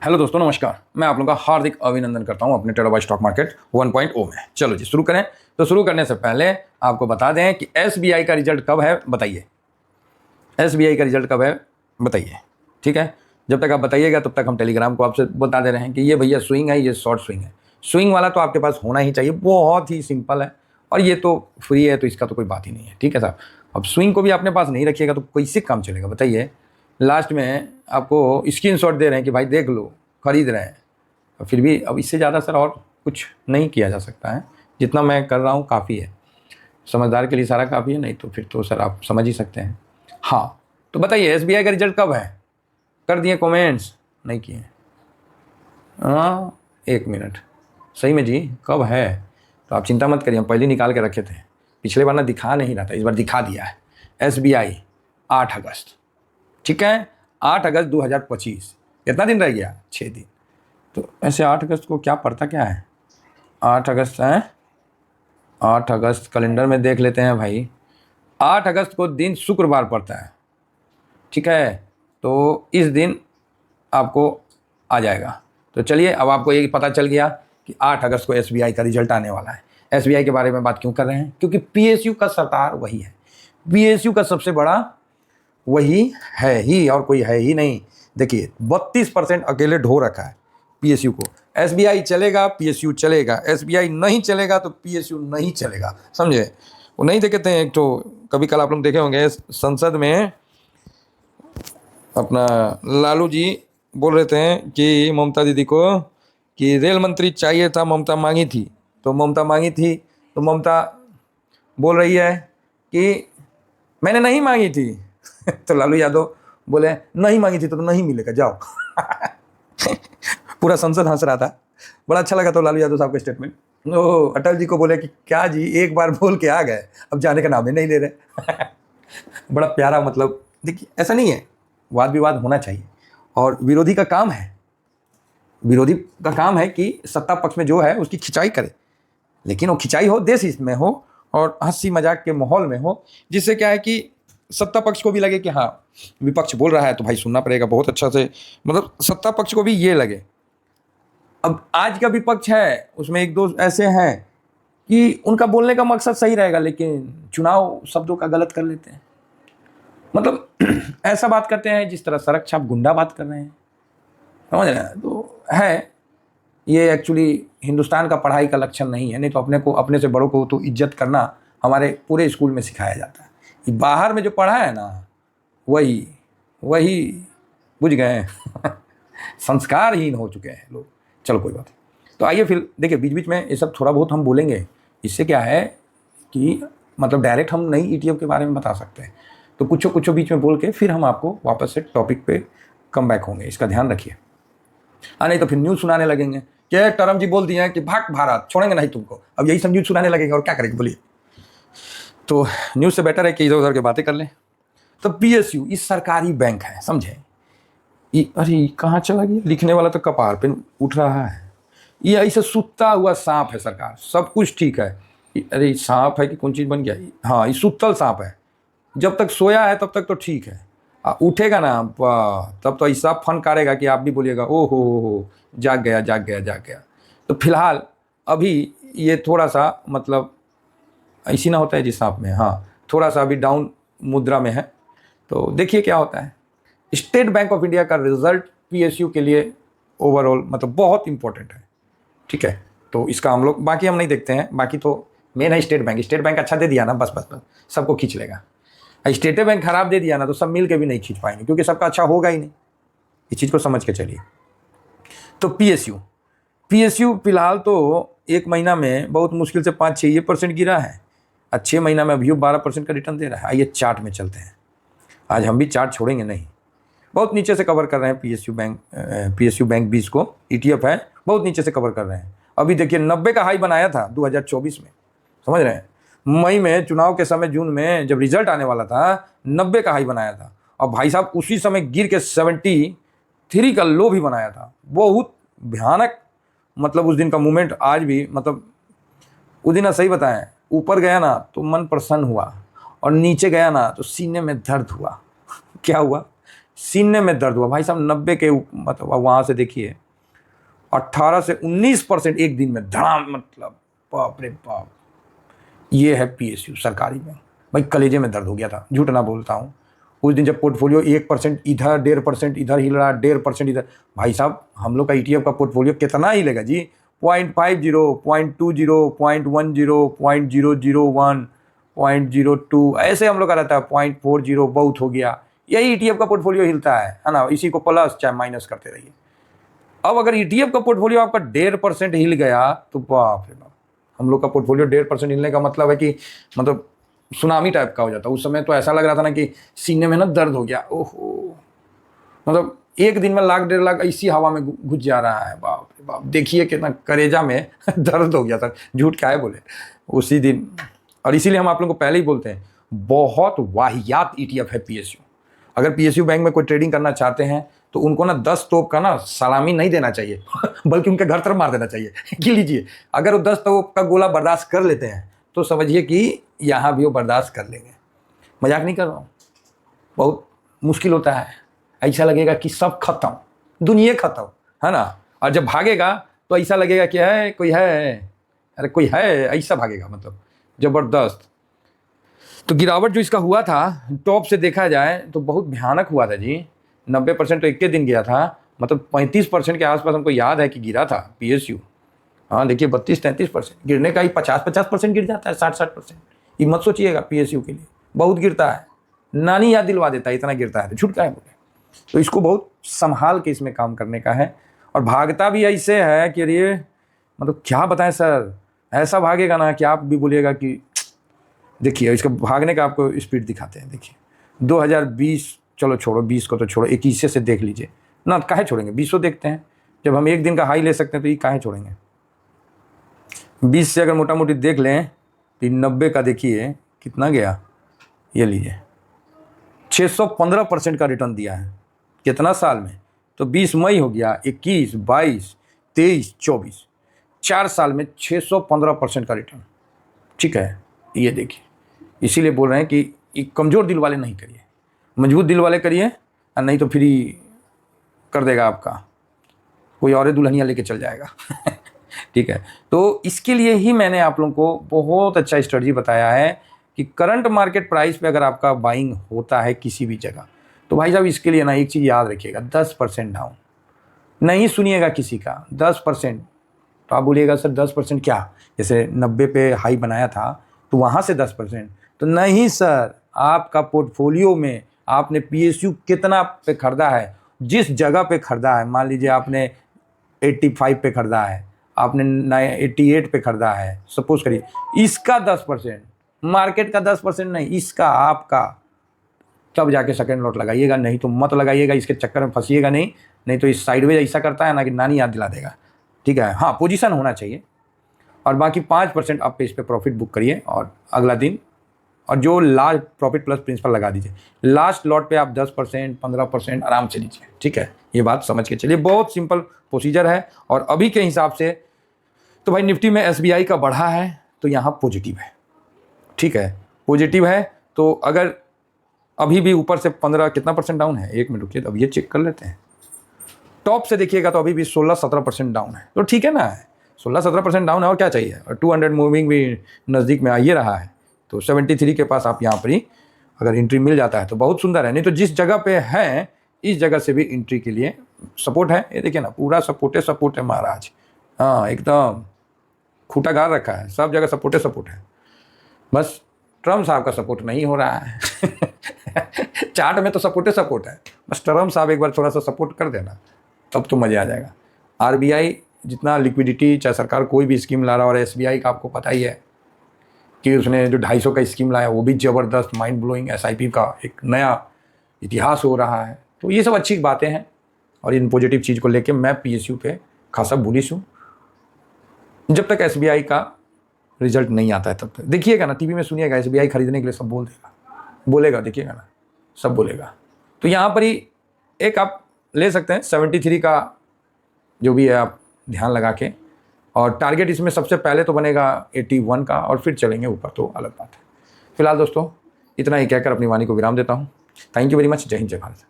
Hello दोस्तों, नमस्कार। मैं आप लोगों का हार्दिक अभिनंदन करता हूं अपने टेराबाइट स्टॉक मार्केट 1.0 में। चलो जी शुरू करें। तो शुरू करने से पहले आपको बता दें कि एसबीआई का रिजल्ट कब है बताइए। एसबीआई का रिजल्ट कब है बताइए, ठीक है। जब तक आप बताइएगा तब तक हम टेलीग्राम को आपसे बता दे रहे हैं कि ये भैया स्विंग है, ये शॉर्ट स्विंग है। स्विंग वाला तो आपके पास होना ही चाहिए, बहुत ही सिंपल है, और ये तो फ्री है तो इसका तो कोई बात ही नहीं है, ठीक है साहब। अब स्विंग को भी अपने पास नहीं रखिएगा तो कैसे काम चलेगा बताइए। लास्ट में आपको स्क्रीनशॉट दे रहे हैं कि भाई देख लो, खरीद रहे हैं। फिर भी अब इससे ज़्यादा सर और कुछ नहीं किया जा सकता है। जितना मैं कर रहा हूँ काफ़ी है, समझदार के लिए सारा काफ़ी है, नहीं तो फिर तो सर आप समझ ही सकते हैं। हाँ, तो बताइए एसबीआई का रिजल्ट कब है? कर दिए कमेंट्स? नहीं किए? हाँ, एक मिनट, सही में जी कब है? तो आप चिंता मत करिए, हम पहले निकाल के रखे थे। पिछले बार ना दिखा नहीं रहा था, इस बार दिखा दिया है। एसबीआई 8 अगस्त, ठीक है, 8 अगस्त 2025। कितना दिन रह गया? 6 दिन। तो ऐसे 8 अगस्त को क्या पड़ता क्या है? 8 अगस्त है, 8 अगस्त कैलेंडर में देख लेते हैं भाई। 8 अगस्त को दिन शुक्रवार पड़ता है, ठीक है। तो इस दिन आपको आ जाएगा। तो चलिए, अब आपको ये पता चल गया कि 8 अगस्त को एसबीआई का रिजल्ट आने वाला है। एसबीआई के बारे में बात क्यों कर रहे हैं? क्योंकि पीएसयू का सरकार वही है, पीएसयू का सबसे बड़ा वही है ही, और कोई है ही नहीं। देखिए 32% अकेले ढो रखा है पीएसयू को। एसबीआई चलेगा पीएसयू चलेगा, एसबीआई नहीं चलेगा तो पीएसयू नहीं चलेगा, समझे। वो नहीं देखते हैं, एक तो कभी कल आप लोग देखे होंगे संसद में अपना लालू जी बोल रहे थे कि ममता दीदी को कि रेल मंत्री चाहिए था, ममता मांगी थी। तो ममता मांगी थी तो ममता बोल रही है कि मैंने नहीं मांगी थी। तो लालू यादव बोले नहीं मांगी थी तो नहीं मिलेगा, जाओ। पूरा संसद हंस रहा था, बड़ा अच्छा लगा तो लालू यादव साहब का स्टेटमेंट। अटल जी को बोले कि क्या जी एक बार बोल के आ गए, अब जाने का नाम ही नहीं ले रहे। बड़ा प्यारा, मतलब देखिए ऐसा नहीं है, वाद विवाद होना चाहिए, और विरोधी का काम है, विरोधी का काम है कि सत्ता पक्ष में जो है उसकी खिंचाई करे, लेकिन वो खिंचाई हो देश हित में हो और हंसी मजाक के माहौल में हो, जिससे क्या है कि सत्ता पक्ष को भी लगे कि हाँ विपक्ष बोल रहा है तो भाई सुनना पड़ेगा बहुत अच्छा से, मतलब सत्ता पक्ष को भी ये लगे। अब आज का विपक्ष है उसमें एक दो ऐसे हैं कि उनका बोलने का मकसद सही रहेगा लेकिन चुनाव शब्दों का गलत कर लेते हैं, मतलब ऐसा बात करते हैं जिस तरह सड़क छाप गुंडा बात कर रहे हैं, समझ रहे हैं। तो है ये एक्चुअली हिंदुस्तान का पढ़ाई का लक्षण नहीं है, नहीं तो अपने को, अपने से बड़ों को तो इज्जत करना हमारे पूरे स्कूल में सिखाया जाता है। ये बाहर में जो पढ़ा है ना वही वही बुझ गए। संस्कारहीन हो चुके हैं लोग। चलो कोई बात नहीं। तो आइए फिर देखिए, बीच बीच में ये सब थोड़ा बहुत हम बोलेंगे, इससे क्या है कि मतलब डायरेक्ट हम नई ईटीएफ के बारे में बता सकते हैं। तो कुछ बीच में बोल के फिर हम आपको वापस से टॉपिक पे कम बैक होंगे, इसका ध्यान रखिए। नहीं तो फिर न्यूज़ सुनाने लगेंगे कि टर्म जी बोल दिए हैं कि भाग भारत, छोड़ेंगे नहीं तुमको, अब यही सब न्यूज़ सुनाने लगेंगे और क्या करेंगे बोलिए। तो न्यूज़ से बेटर है कि इधर उधर की बातें कर लें। तो पीएसयू इस सरकारी बैंक है, समझे। अरे कहाँ चला गया लिखने वाला, तो कपार पे उठ रहा है। ये ऐसे सुत्ता हुआ सांप है सरकार, सब कुछ ठीक है। अरे सांप है कि कौन चीज़ बन गया? हाँ, ये सुत्तल सांप है। जब तक सोया है तब तक तो ठीक है, उठेगा ना तब तो ऐसा फन करेगा कि आप भी बोलिएगा ओ हो जाग गया जाग गया जाग गया। तो फिलहाल अभी ये थोड़ा सा मतलब ऐसी ना होता है जिस सांप में, हाँ थोड़ा सा अभी डाउन मुद्रा में है। तो देखिए क्या होता है। स्टेट बैंक ऑफ इंडिया का रिजल्ट पीएसयू के लिए ओवरऑल मतलब बहुत इंपॉर्टेंट है, ठीक है। तो इसका हम लोग बाकी हम नहीं देखते हैं, बाकी तो मेन है स्टेट बैंक। स्टेट बैंक अच्छा दे दिया ना बस बस बस सबको खींच लेगा। स्टेट बैंक खराब दे दिया ना तो सब मिल के भी नहीं खींच पाएंगे, क्योंकि सबका अच्छा होगा ही नहीं। इस चीज़ को समझ के चलिए। तो पीएसयू फिलहाल तो एक महीना में बहुत मुश्किल से 5-6% गिरा है, और 6 महीना में अभी 12% का रिटर्न दे रहा है। आइए चार्ट में चलते हैं, आज हम भी चार्ट छोड़ेंगे नहीं। बहुत नीचे से कवर कर रहे हैं पीएसयू बैंक 20 को, ईटीएफ है, बहुत नीचे से कवर कर रहे हैं। अभी देखिए 90 का हाई बनाया था 2024 में, समझ रहे हैं। मई में चुनाव के समय, जून में जब रिजल्ट आने वाला था 90 का हाई बनाया था, और भाई साहब उसी समय गिर के 73 का लो भी बनाया था। बहुत भयानक, मतलब उस दिन का मूवमेंट आज भी, मतलब उस दिन सही बताएं, ऊपर गया ना तो मन प्रसन्न हुआ, और नीचे गया ना तो सीने में दर्द हुआ। क्या हुआ? सीने में दर्द हुआ भाई साहब, 90 के मतलब वहाँ से देखिए 18 से 19% एक दिन में धड़ाम, मतलब बाप रे बाप। ये है PSU सरकारी में। भाई कलेजे में दर्द हो गया था, झूठ ना बोलता हूँ। उस दिन जब पोर्टफोलियो 1% इधर, 1.5% इधर हिल रहा, 1.5% इधर, भाई साहब हम लोग का ETF का पोर्टफोलियो कितना हिलेगा जी? 0.50, 0.20, 0.10, 0.001, 0.02 ऐसे हम लोग का रहता है। 0.40 बहुत हो गया। यही ETF का पोर्टफोलियो हिलता है ना। इसी को प्लस चाहे माइनस करते रहिए। अब अगर ETF का पोर्टफोलियो आपका 1.5% हिल गया तो बाप रे बाप। हम लोग का पोर्टफोलियो 1.5% हिलने का मतलब है कि मतलब सुनामी टाइप का हो जाता। उस समय तो ऐसा लग रहा था ना कि सीने में ना दर्द हो गया। ओहो, मतलब एक दिन में 1 लाख 1.5 लाख इसी हवा में घुस जा रहा है। बाप रे बाप, देखिए कितना करेजा में दर्द हो गया था। झूठ क्या है बोले उसी दिन। और इसीलिए हम आप लोगों को पहले ही बोलते हैं, बहुत वाहियात ETF है PSU। अगर PSU बैंक में कोई ट्रेडिंग करना चाहते हैं तो उनको ना 10 तोप का ना सलामी नहीं देना चाहिए बल्कि उनके घर तरफ मार देना चाहिए कि लीजिए। अगर वो 10 तोप का गोला बर्दाश्त कर लेते हैं तो समझिए कि यहाँ भी वो बर्दाश्त कर लेंगे। मजाक नहीं कर रहा हूँ। बहुत मुश्किल होता है, ऐसा लगेगा कि सब खत्म, दुनिया खत्म, है ना। और जब भागेगा तो ऐसा लगेगा कि है कोई है, अरे कोई है, ऐसा भागेगा मतलब ज़बरदस्त। तो गिरावट जो इसका हुआ था टॉप से देखा जाए तो बहुत भयानक हुआ था जी। 90% तो एक के दिन गया था, मतलब 35% के आसपास हमको याद है कि गिरा था PSU। हाँ देखिए 32-33% गिरने का ही 50-50% गिर जाता है, 60-60%। ये मत सोचिएगा PSU के लिए बहुत गिरता है। नानी याद दिलवा देता है, इतना गिरता है तो झूठ का है बोले। तो इसको बहुत संभाल के इसमें काम करने का है। और भागता भी ऐसे है कि अरे मतलब क्या बताएं सर, ऐसा भागेगा ना कि आप भी बोलिएगा कि देखिए इसका भागने का आपको स्पीड दिखाते हैं। देखिए 2020, चलो छोड़ो 20 को तो छोड़ो, 21 से देख लीजिए ना। काहे छोड़ेंगे, 20 देखते हैं। जब हम एक दिन का हाई ले सकते हैं तो ये काहे छोड़ेंगे। 20 से अगर मोटा मोटी देख लें तो 90 का देखिए कितना गया, ये लीजिए 615% का रिटर्न दिया है। कितना साल में, तो 20 मई हो गया, 21, 22, 23, 24, 4 साल में 615% का रिटर्न। ठीक है, ये देखिए इसीलिए बोल रहे हैं कि ये कमज़ोर दिल वाले नहीं करिए, मजबूत दिल वाले करिए, और नहीं तो फिर कर देगा आपका कोई और दुल्हनिया लेके चल जाएगा ठीक है। तो इसके लिए ही मैंने आप लोगों को बहुत अच्छा स्ट्रेटजी बताया है कि करंट मार्केट प्राइस पे अगर आपका बाइंग होता है किसी भी जगह तो भाई साहब इसके लिए ना एक चीज़ याद रखिएगा, 10% डाउन नहीं सुनिएगा किसी का। 10% तो आप बोलिएगा सर 10% क्या, जैसे 90 पे हाई बनाया था तो वहाँ से 10%, तो नहीं सर, आपका पोर्टफोलियो में आपने PSU कितना पे खरीदा है, जिस जगह पे खरीदा है। मान लीजिए आपने 85 पे खरीदा है, आपने 88 पे खरीदा है, सपोज करिए, इसका 10%, मार्केट का 10% नहीं, इसका आपका, तब जाके सेकंड लॉट लगाइएगा, नहीं तो मत लगाइएगा। इसके चक्कर में फंसिएगा नहीं तो इस साइडवेज ऐसा करता है ना कि नानी याद दिला देगा। ठीक है, हाँ पोजीशन होना चाहिए। और बाकी 5% आप इस पर प्रॉफिट बुक करिए और अगला दिन, और जो लास्ट प्रॉफिट प्लस प्रिंसिपल लगा दीजिए। लास्ट लॉट पे आप 10%, 15% आराम से लीजिए। ठीक है, ये बात समझ के चलिए, बहुत सिंपल प्रोसीजर है। और अभी के हिसाब से तो भाई निफ्टी में SBI का बढ़ा है तो यहाँ पॉजिटिव है। ठीक है, पॉजिटिव है। तो अगर अभी भी ऊपर से 15 कितना % डाउन है, एक मिनट रुकिए, अब ये चेक कर लेते हैं। टॉप से देखिएगा तो अभी भी 16-17% डाउन है, तो ठीक है ना, 16-17% डाउन है, और क्या चाहिए। और 200 मूविंग भी नज़दीक में आ ही रहा है, तो 73 के पास आप यहाँ पर ही अगर एंट्री मिल जाता है तो बहुत सुंदर है। नहीं तो जिस जगह पे है इस जगह से भी एंट्री के लिए सपोर्ट है। ये देखिए ना, पूरा सपोर्ट है महाराज। हाँ एकदम खूटा गाड़ रखा है, सब जगह सपोर्ट है। बस ट्रम्प साहब का सपोर्ट नहीं हो रहा है चार्ट में तो सपोर्ट है, बस ट्रम्प साहब एक बार थोड़ा सा सपोर्ट कर देना तब तो मज़ा आ जाएगा। RBI जितना लिक्विडिटी, चाहे सरकार कोई भी स्कीम ला रहा है, और SBI का आपको पता ही है कि उसने जो 250 का स्कीम लाया वो भी ज़बरदस्त माइंड ब्लोइंग, SIP का एक नया इतिहास हो रहा है। तो ये सब अच्छी बातें हैं, और इन पॉजिटिव चीज़ को लेके मैं PSU पे खासा बुलिश हूँ। जब तक SBI का रिजल्ट नहीं आता है तब तक देखिएगा ना, टीवी में सुनिएगा, SBI खरीदने के लिए सब बोलेगा, देखिएगा ना, सब बोलेगा। तो यहाँ पर ही एक आप ले सकते हैं 73 का जो भी है, आप ध्यान लगा के। और टारगेट इसमें सबसे पहले तो बनेगा 81 का, और फिर चलेंगे ऊपर तो अलग बात है। फिलहाल दोस्तों इतना ही कहकर अपनी वाणी को विराम देता हूँ। Thank you very much. जय हिंद, जय भारत।